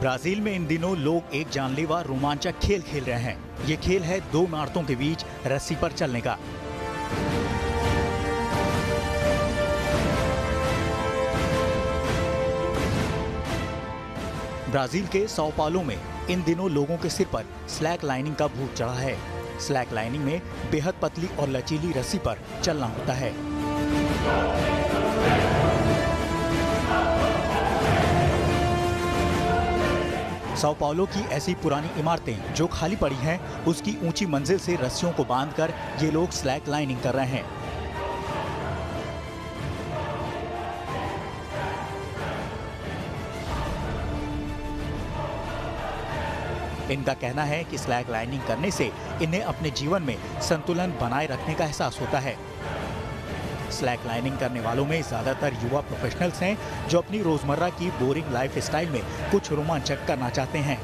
Brazil में इन दिनों लोग एक जानलेवा रोमांचक खेल खेल रहे हैं। ये खेल है दो इमारतों के बीच रस्सी पर चलने का। ब्राजील के साओ पाउलो में इन दिनों लोगों के सिर पर स्लैक लाइनिंग का भूत चढ़ा है। स्लैक लाइनिंग में बेहद पतली और लचीली रस्सी पर चलना होता है। साओ पाउलो की ऐसी पुरानी इमारतें जो खाली पड़ी हैं, उसकी ऊंची मंजिल से रस्सियों को बांधकर ये लोग स्लैक लाइनिंग कर रहे हैं। इनका कहना है कि स्लैक लाइनिंग करने से इन्हें अपने जीवन में संतुलन बनाए रखने का एहसास होता है। स्लैक लाइनिंग करने वालों में ज्यादातर युवा प्रोफेशनल्स हैं जो अपनी रोजमर्रा की बोरिंग लाइफ स्टाइल में कुछ रोमांचक करना चाहते हैं।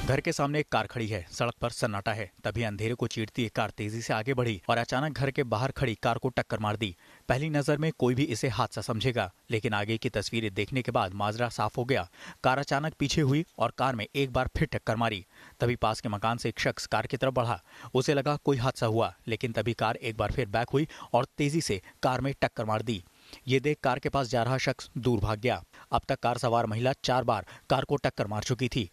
घर के सामने एक कार खड़ी है। सड़क पर सन्नाटा है। तभी अंधेरे को चीरती एक कार तेजी से आगे बढ़ी और अचानक घर के बाहर खड़ी कार को टक्कर मार दी। पहली नजर में कोई भी इसे हादसा समझेगा, लेकिन आगे की तस्वीरें देखने के बाद माजरा साफ हो गया। कार अचानक पीछे हुई और कार में एक बार फिर टक्कर मारी। तभी पास के मकान से एक शख्स कार की तरफ बढ़ा। उसे लगा कोई हादसा हुआ, लेकिन तभी कार एक बार फिर बैक हुई और तेजी से कार में टक्कर मार दी। ये देख कार के पास जा रहा शख्स दूर भाग गया। अब तक कार सवार महिला 4 बार कार को टक्कर मार चुकी थी।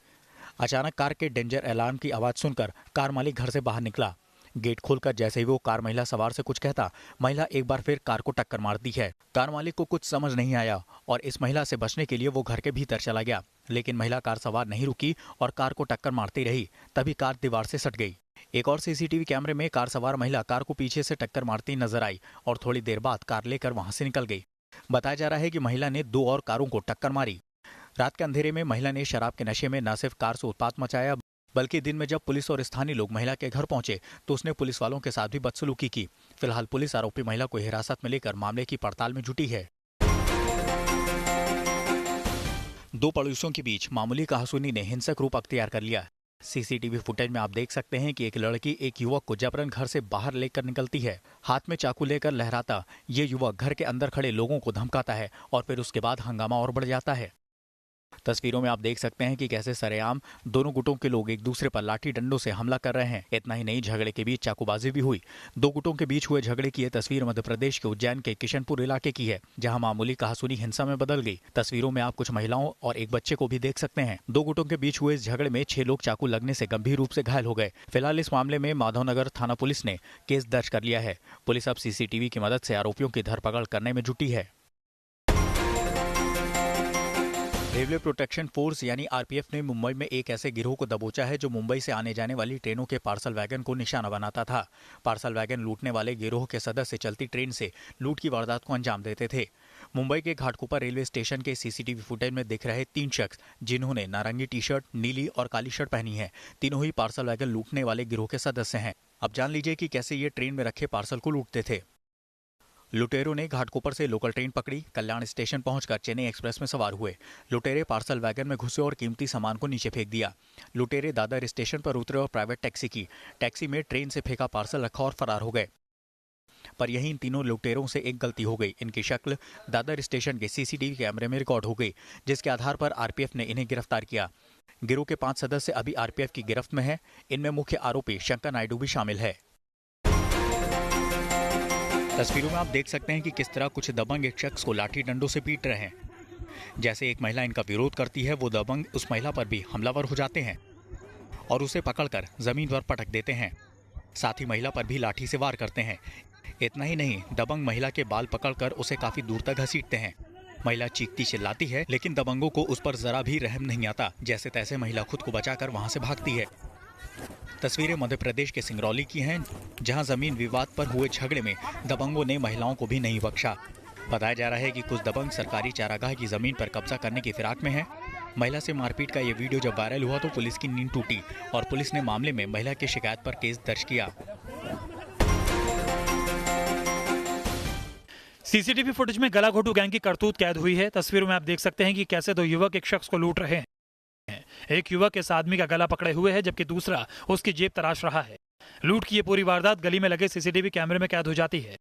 अचानक कार के डेंजर अलार्म की आवाज सुनकर कार मालिक घर से बाहर निकला। गेट खोलकर जैसे ही वो कार महिला सवार से कुछ कहता, महिला एक बार फिर कार को टक्कर मारती है। कार मालिक को कुछ समझ नहीं आया और इस महिला से बचने के लिए वो घर के भीतर चला गया, लेकिन महिला कार सवार नहीं रुकी और कार को टक्कर मारती रही। तभी कार दीवार से सट गई। एक और सीसीटीवी कैमरे में कार सवार महिला कार को पीछे से टक्कर मारती नजर आई और थोड़ी देर बाद कार लेकर वहां से निकल गई। बताया जा रहा है कि महिला ने 2 और कारों को टक्कर मारी। रात के अंधेरे में महिला ने शराब के नशे में न सिर्फ कार से उत्पात मचाया, बल्कि दिन में जब पुलिस और स्थानीय लोग महिला के घर पहुंचे तो उसने पुलिस वालों के साथ भी बदसलूकी की। फिलहाल पुलिस आरोपी महिला को हिरासत में लेकर मामले की पड़ताल में जुटी है। 2 पड़ोसियों के बीच मामूली कहासुनी ने हिंसक रूप अख्तियार कर लिया। सीसीटीवी फुटेज में आप देख सकते हैं कि एक लड़की एक युवक को जबरन घर से बाहर लेकर निकलती है। हाथ में चाकू लेकर लहराता ये युवक घर के अंदर खड़े लोगों को धमकाता है और फिर उसके बाद हंगामा और बढ़ जाता है। तस्वीरों में आप देख सकते हैं कि कैसे सरेआम दोनों गुटों के लोग एक दूसरे पर लाठी डंडों से हमला कर रहे हैं। इतना ही नहीं, झगड़े के बीच चाकूबाजी भी हुई। 2 गुटों के बीच हुए झगड़े की यह तस्वीर मध्य प्रदेश के उज्जैन के किशनपुर इलाके की है, जहां मामूली कहासुनी हिंसा में बदल गई। तस्वीरों में आप कुछ महिलाओं और एक बच्चे को भी देख सकते हैं। 2 गुटों के बीच हुए इस झगड़े में 6 लोग चाकू लगने से गंभीर रूप से घायल हो गए। फिलहाल इस मामले में माधवनगर थाना पुलिस ने केस दर्ज कर लिया है। पुलिस अब सीसीटीवी की मदद से आरोपियों की धरपकड़ करने में जुटी है। रेलवे प्रोटेक्शन फोर्स यानी आरपीएफ ने मुंबई में एक ऐसे गिरोह को दबोचा है जो मुंबई से आने जाने वाली ट्रेनों के पार्सल वैगन को निशाना बनाता था। पार्सल वैगन लूटने वाले गिरोह के सदस्य चलती ट्रेन से लूट की वारदात को अंजाम देते थे। मुंबई के घाटकोपर रेलवे स्टेशन के सीसीटीवी फुटेज में दिख रहे 3 शख्स जिन्होंने नारंगी टी शर्ट, नीली और काली शर्ट पहनी है, तीनों ही पार्सल वैगन लूटने वाले गिरोह के सदस्य हैं। अब जान लीजिए कि कैसे ये ट्रेन में रखे पार्सल को लूटते थे। लुटेरों ने घाटकोपर से लोकल ट्रेन पकड़ी, कल्याण स्टेशन पहुंचकर चेन्नई एक्सप्रेस में सवार हुए। लुटेरे पार्सल वैगन में घुसे और कीमती सामान को नीचे फेंक दिया। लुटेरे दादर स्टेशन पर उतरे और प्राइवेट टैक्सी की। टैक्सी में ट्रेन से फेंका पार्सल रखा और फरार हो गए। पर यही इन तीनों लुटेरों से एक गलती हो गई। इनकी शक्ल दादर स्टेशन के सीसीटीवी कैमरे में रिकॉर्ड हो गई, जिसके आधार पर आरपीएफ ने इन्हें गिरफ्तार किया। गिरोह के 5 सदस्य अभी आरपीएफ की गिरफ्त में है। इनमें मुख्य आरोपी शंकर नायडू भी शामिल है। तस्वीरों में आप देख सकते हैं कि किस तरह कुछ दबंग एक शख्स को लाठी डंडों से पीट रहे हैं। जैसे एक महिला इनका विरोध करती है, वो दबंग उस महिला पर भी हमलावर हो जाते हैं और उसे पकड़कर जमीन पर पटक देते हैं। साथ ही महिला पर भी लाठी से वार करते हैं। इतना ही नहीं, दबंग महिला के बाल पकड़कर उसे काफी दूर तक घसीटते हैं। महिला चीखती चिल्लाती है, लेकिन दबंगों को उस पर जरा भी रहम नहीं आता। जैसे तैसे महिला खुद को बचाकर वहां से भागती है। तस्वीरें मध्य प्रदेश के सिंगरौली की हैं, जहां जमीन विवाद पर हुए झगड़े में दबंगों ने महिलाओं को भी नहीं बख्शा। बताया जा रहा है कि कुछ दबंग सरकारी चारागाह की जमीन पर कब्जा करने की फिराक में हैं। महिला से मारपीट का ये वीडियो जब वायरल हुआ तो पुलिस की नींद टूटी और पुलिस ने मामले में महिला की शिकायत पर केस दर्ज किया। सीसीटीवी फुटेज में गलाघोटू गैंग की करतूत कैद हुई है। तस्वीरों में आप देख सकते हैं कि कैसे 2 युवक एक शख्स को लूट रहे हैं। एक युवक इस आदमी का गला पकड़े हुए है, जबकि दूसरा उसकी जेब तराश रहा है। लूट की ये पूरी वारदात गली में लगे सीसीटीवी कैमरे में कैद हो जाती है।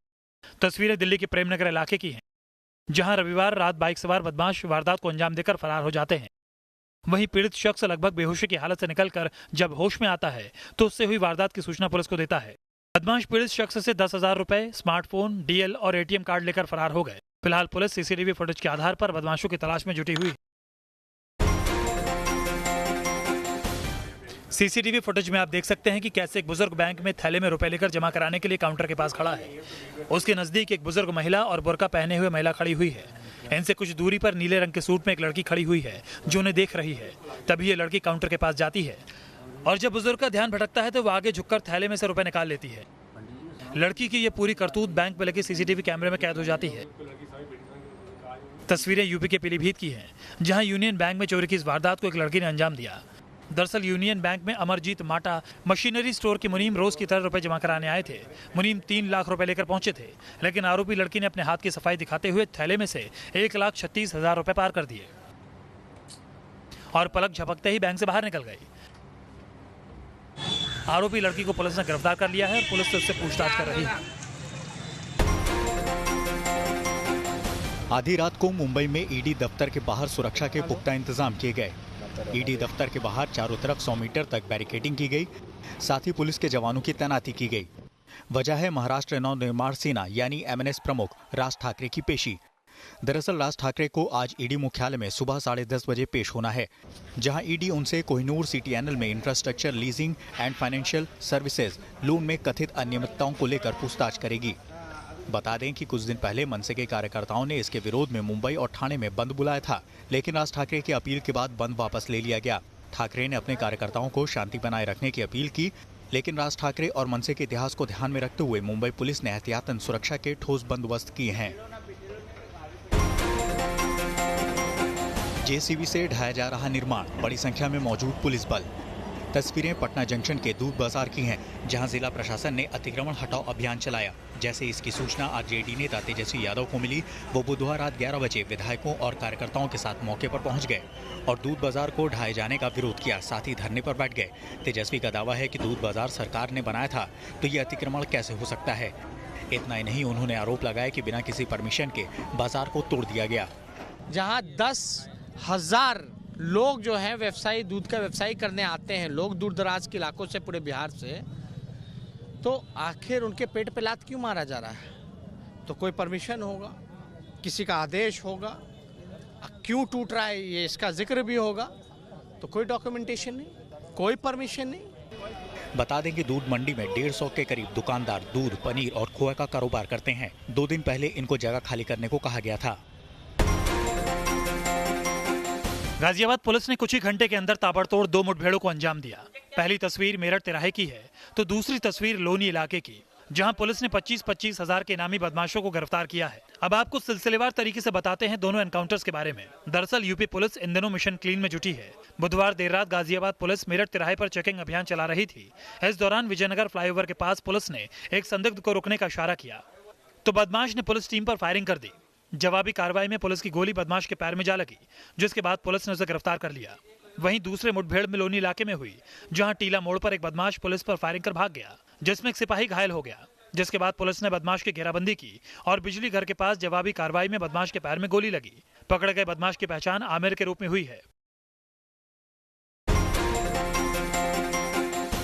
तस्वीरें दिल्ली के प्रेमनगर इलाके की हैं, जहां रविवार रात बाइक सवार बदमाश वारदात को अंजाम देकर फरार हो जाते हैं। वहीं पीड़ित शख्स लगभग बेहोशी की हालत से निकलकर जब होश में आता है तो उससे हुई वारदात की सूचना पुलिस को देता है। बदमाश पीड़ित शख्स से 10,000 रुपए, स्मार्टफोन, डीएल और एटीएम कार्ड लेकर फरार हो गए। फिलहाल पुलिस सीसीटीवी फुटेज के आधार पर बदमाशों की तलाश में जुटी हुई है। सीसीटीवी फुटेज में आप देख सकते हैं कि कैसे एक बुजुर्ग बैंक में थैले में रुपए लेकर जमा कराने के लिए काउंटर के पास खड़ा है। उसके नजदीक एक बुजुर्ग महिला और बुर्का पहने हुए महिला खड़ी हुई है। इनसे कुछ दूरी पर नीले रंग के सूट में एक लड़की खड़ी हुई है जो उन्हें देख रही है। तभी ये लड़की काउंटर के पास जाती है और जब बुजुर्ग का ध्यान भटकता है तो वो आगे झुककर थैले में से रुपए निकाल लेती है। लड़की की ये पूरी करतूत बैंक में लगे सीसीटीवी कैमरे में कैद हो जाती है। तस्वीरें यूपी के पीलीभीत की हैं, जहां यूनियन बैंक में चोरी की इस वारदात को एक लड़की ने अंजाम दिया। दरअसल यूनियन बैंक में अमरजीत माटा मशीनरी स्टोर के मुनीम रोज की तरह रुपए जमा कराने आए थे। मुनीम 3 लाख रुपए लेकर पहुंचे थे, लेकिन आरोपी लड़की ने अपने हाथ की सफाई दिखाते हुए थैले में से 1,36,000 रुपए पार कर दिए और पलक झपकते ही बैंक से बाहर निकल गई। आरोपी लड़की को पुलिस ने गिरफ्तार कर लिया है और पुलिस से उससे पूछताछ कर रही है। आधी रात को मुंबई में ईडी दफ्तर के बाहर सुरक्षा के पुख्ता इंतजाम किए गए। ईडी दफ्तर के बाहर चारों तरफ 100 मीटर तक बैरिकेडिंग की गई, साथ ही पुलिस के जवानों की तैनाती की गई। वजह है महाराष्ट्र नवनिर्माण सेना यानी एमएनएस प्रमुख राज ठाकरे की पेशी। दरअसल राज ठाकरे को आज ईडी मुख्यालय में सुबह 10:30 बजे पेश होना है, जहां ईडी उनसे कोहिनूर सीटीएनएल में infrastructure leasing and financial services loan में कथित अनियमितताओं को लेकर पूछताछ करेगी। बता दें कि कुछ दिन पहले मनसे के कार्यकर्ताओं ने इसके विरोध में मुंबई और ठाणे में बंद बुलाया था, लेकिन राज ठाकरे की अपील के बाद बंद वापस ले लिया गया। ठाकरे ने अपने कार्यकर्ताओं को शांति बनाए रखने की अपील की, लेकिन राज ठाकरे और मनसे के इतिहास को ध्यान में रखते हुए मुंबई पुलिस ने एहतियातन सुरक्षा के ठोस बंदोबस्त किए हैं। जेसीबी से ढाया जा रहा निर्माण, बड़ी संख्या में मौजूद पुलिस बल। तस्वीरें पटना जंक्शन के दूध बाजार की हैं, जहां जिला प्रशासन ने अतिक्रमण हटाओ अभियान चलाया। जैसे इसकी सूचना आरजेडी नेता तेजस्वी यादव को मिली, वो बुधवार रात 11 बजे विधायकों और कार्यकर्ताओं के साथ मौके पर पहुंच गए और दूध बाजार को ढाए जाने का विरोध किया, साथ ही धरने पर बैठ गए। तेजस्वी का दावा है कि दूध बाजार सरकार ने बनाया था, तो ये अतिक्रमण कैसे हो सकता है। इतना ही नहीं, उन्होंने आरोप लगाया कि बिना किसी परमिशन के बाजार को तोड़ दिया गया। जहाँ 10,000 लोग जो हैं व्यवसायी, दूध का व्यवसाय करने आते हैं, लोग दूर दराज के इलाकों से, पूरे बिहार से, तो आखिर उनके पेट पे लात क्यों मारा जा रहा है? तो कोई परमिशन होगा, किसी का आदेश होगा, क्यों टूट रहा है ये इसका जिक्र भी होगा। तो कोई डॉक्यूमेंटेशन नहीं, कोई परमिशन नहीं। बता दें कि दूध मंडी में 150 के करीब दुकानदार दूध, पनीर और खोआ का कारोबार करते हैं। 2 दिन पहले इनको जगह खाली करने को कहा गया था। गाजियाबाद पुलिस ने कुछ ही घंटे के अंदर ताबड़तोड़ 2 मुठभेड़ों को अंजाम दिया। पहली तस्वीर मेरठ तिराहे की है तो दूसरी तस्वीर लोनी इलाके की, जहां पुलिस ने 25-25 हजार के इनामी बदमाशों को गिरफ्तार किया है। अब आपको सिलसिलेवार तरीके से बताते हैं दोनों एनकाउंटर्स के बारे में। दरअसल यूपी पुलिस इन दिनों मिशन क्लीन में जुटी है। बुधवार देर रात गाजियाबाद पुलिस मेरठ तिराहे पर चेकिंग अभियान चला रही थी। इस दौरान विजयनगर फ्लाईओवर के पास पुलिस ने एक संदिग्ध को रोकने का इशारा किया तो बदमाश ने पुलिस टीम पर फायरिंग कर दी। जवाबी कार्रवाई में पुलिस की गोली बदमाश के पैर में जा लगी, जिसके बाद पुलिस ने उसे गिरफ्तार कर लिया। वहीं दूसरे मुठभेड़ में लोनी इलाके में हुई, जहां टीला मोड़ पर एक बदमाश पुलिस पर फायरिंग कर भाग गया, जिसमें एक सिपाही घायल हो गया। जिसके बाद पुलिस ने बदमाश की घेराबंदी की और बिजली घर के पास जवाबी कार्रवाई में बदमाश के पैर में गोली लगी। पकड़े गए बदमाश की पहचान आमिर के रूप में हुई है।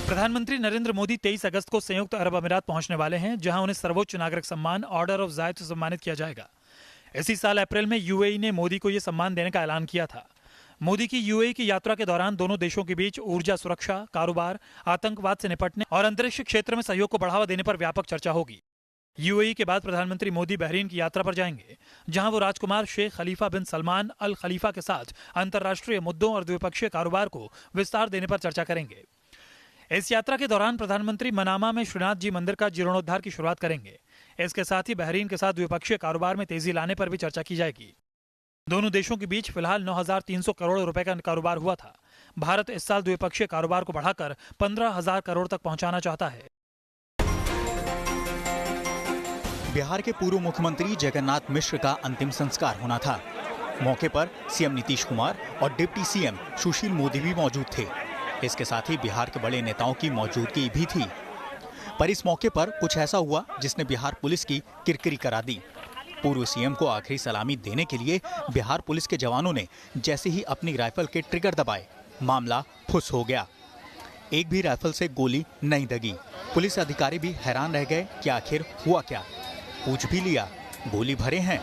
प्रधानमंत्री नरेंद्र मोदी 23 अगस्त को संयुक्त अरब अमीरात पहुंचने वाले हैं, जहां उन्हें सर्वोच्च नागरिक सम्मान ऑर्डर ऑफ जायद से सम्मानित किया जाएगा। इसी साल अप्रैल में यूएई ने मोदी को यह सम्मान देने का ऐलान किया था। मोदी की यूएई की यात्रा के दौरान दोनों देशों के बीच ऊर्जा सुरक्षा, कारोबार, आतंकवाद से निपटने और अंतरिक्ष क्षेत्र में सहयोग को बढ़ावा देने पर व्यापक चर्चा होगी। यूएई के बाद प्रधानमंत्री मोदी बहरीन की यात्रा पर जाएंगे, जहां वो राजकुमार शेख खलीफा बिन सलमान अल खलीफा के साथ अंतर्राष्ट्रीय मुद्दों और द्विपक्षीय कारोबार को विस्तार देने पर चर्चा करेंगे। इस यात्रा के दौरान प्रधानमंत्री मनामा में श्रीनाथ जी मंदिर का जीर्णोद्धार की शुरुआत करेंगे। इसके साथ ही बहरीन के साथ द्विपक्षीय कारोबार में तेजी लाने पर भी चर्चा की जाएगी। दोनों देशों के बीच फिलहाल 9,300 करोड़ रुपए का कारोबार हुआ था। भारत इस साल द्विपक्षीय कारोबार को बढ़ाकर 15,000 करोड़ तक पहुंचाना चाहता है। बिहार के पूर्व मुख्यमंत्री जगन्नाथ मिश्र का अंतिम संस्कार होना था। मौके पर सीएम नीतीश कुमार और डिप्टी सीएम सुशील मोदी भी मौजूद थे। इसके साथ ही बिहार के बड़े नेताओं की मौजूदगी भी थी। पर इस मौके पर कुछ ऐसा हुआ जिसने बिहार पुलिस की किरकिरी करा दी। पूर्व सीएम को आखिरी सलामी देने के लिए बिहार पुलिस के जवानों ने जैसे ही अपनी राइफल के ट्रिगर दबाए, मामला फुस हो गया। एक भी राइफल से गोली नहीं दगी। पुलिस अधिकारी भी हैरान रह गए कि आखिर हुआ क्या। पूछ भी लिया, गोली भरे हैं।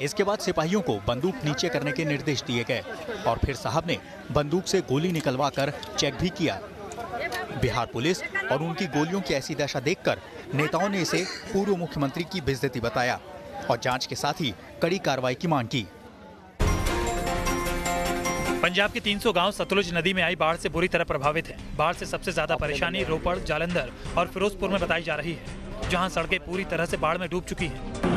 इसके बाद सिपाहियों को बंदूक नीचे करने के निर्देश दिए गए और फिर साहब ने बंदूक से गोली निकलवाकर चेक भी किया। बिहार पुलिस और उनकी गोलियों की ऐसी दशा देखकर नेताओं ने इसे पूर्व मुख्यमंत्री की बेइज्जती बताया और जांच के साथ ही कड़ी कार्रवाई की मांग की। पंजाब के 300 गांव सतलुज नदी में आई बाढ़ से बुरी तरह प्रभावित हैं। बाढ़ से सबसे ज्यादा परेशानी रोपड़, जालंधर और फिरोजपुर में बताई जा रही है, जहां सड़कें पूरी तरह से बाढ़ में डूब चुकी हैं।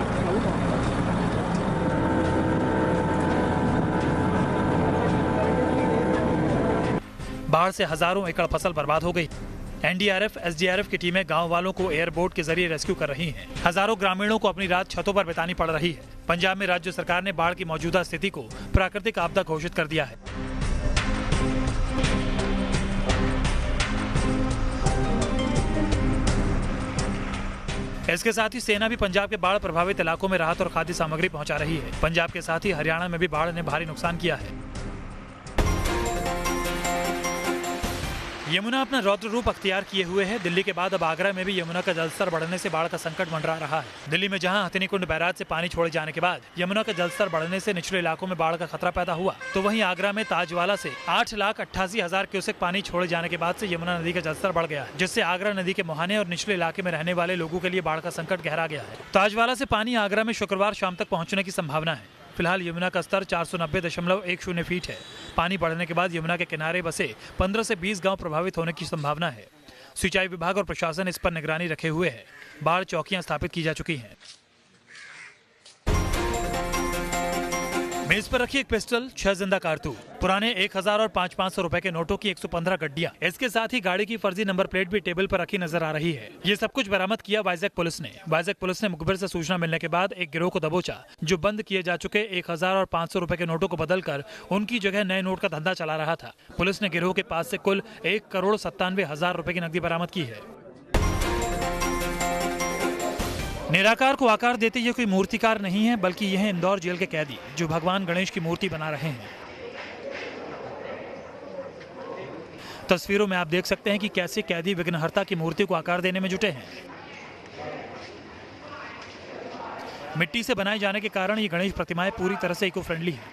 बाढ़ से हजारों एकड़ फसल बर्बाद हो गई। एनडीआरएफ, एसडीआरएफ की टीमें गांव वालों को एयरबोट के जरिए रेस्क्यू कर रही हैं। हजारों ग्रामीणों को अपनी रात छतों पर बितानी पड़ रही है। पंजाब में राज्य सरकार ने बाढ़ की मौजूदा स्थिति को प्राकृतिक आपदा घोषित कर दिया है। इसके साथ ही सेना भी पंजाब के बाढ़ प्रभावित इलाकों में राहत और खाद्य सामग्री पहुंचा रही है। पंजाब के साथ ही हरियाणा में भी बाढ़ ने भारी नुकसान किया है। यमुना अपना रौद्र रूप अख्तियार किए हुए है। दिल्ली के बाद अब आगरा में भी यमुना का जलस्तर बढ़ने से बाढ़ का संकट मंडरा रहा है। दिल्ली में जहां हथिनीकुंड बैराज से पानी छोड़े जाने के बाद यमुना का जलस्तर बढ़ने से निचले इलाकों में बाढ़ का खतरा पैदा हुआ, तो वहीं आगरा में ताजवाला से 8,88,000 क्यूसेक पानी छोड़े जाने के बाद से यमुना नदी का जलस्तर बढ़ गया है, जिससे आगरा नदी के मुहाने और निचले इलाके में रहने वाले लोगों के लिए बाढ़ का संकट गहरा गया है। ताजवाला से पानी आगरा में शुक्रवार शाम तक पहुंचने की संभावना है। फिलहाल यमुना का स्तर 490.10 फीट है। पानी बढ़ने के बाद यमुना के किनारे बसे 15 से 20 गांव प्रभावित होने की संभावना है। सिंचाई विभाग और प्रशासन इस पर निगरानी रखे हुए है। बाढ़ चौकियां स्थापित की जा चुकी हैं। मेज पर रखी एक पिस्टल, 6 जिंदा कारतूस, पुराने 1000 और 500 रुपए के नोटों की 115 गड्डियां। इसके साथ ही गाड़ी की फर्जी नंबर प्लेट भी टेबल पर रखी नजर आ रही है। ये सब कुछ बरामद किया वाइजैक पुलिस ने। वाइजैक पुलिस ने मुखबिर से सूचना मिलने के बाद एक गिरोह को दबोचा, जो बंद किए जा चुके 1000 और 500 रुपए के नोटों को बदलकर उनकी जगह नए नोट का धंधा चला रहा था। पुलिस ने गिरोह के पास से कुल 1,97,00,000 रुपए की नकदी बरामद की है। निराकार को आकार देते ये कोई मूर्तिकार नहीं है, बल्कि यह इंदौर जेल के कैदी जो भगवान गणेश की मूर्ति बना रहे हैं। तस्वीरों में आप देख सकते हैं कि कैसे कैदी विघ्नहर्ता की मूर्ति को आकार देने में जुटे हैं। मिट्टी से बनाए जाने के कारण ये गणेश प्रतिमाएं पूरी तरह से इको फ्रेंडली हैं।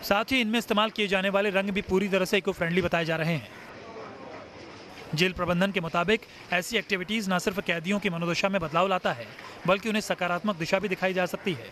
साथ ही इनमें इस्तेमाल किए जाने वाले रंग भी पूरी तरह से इको फ्रेंडली बताए जा रहे हैं। जेल प्रबंधन के मुताबिक ऐसी एक्टिविटीज न सिर्फ कैदियों की मनोदशा में बदलाव लाता है, बल्कि उन्हें सकारात्मक दिशा भी दिखाई जा सकती है।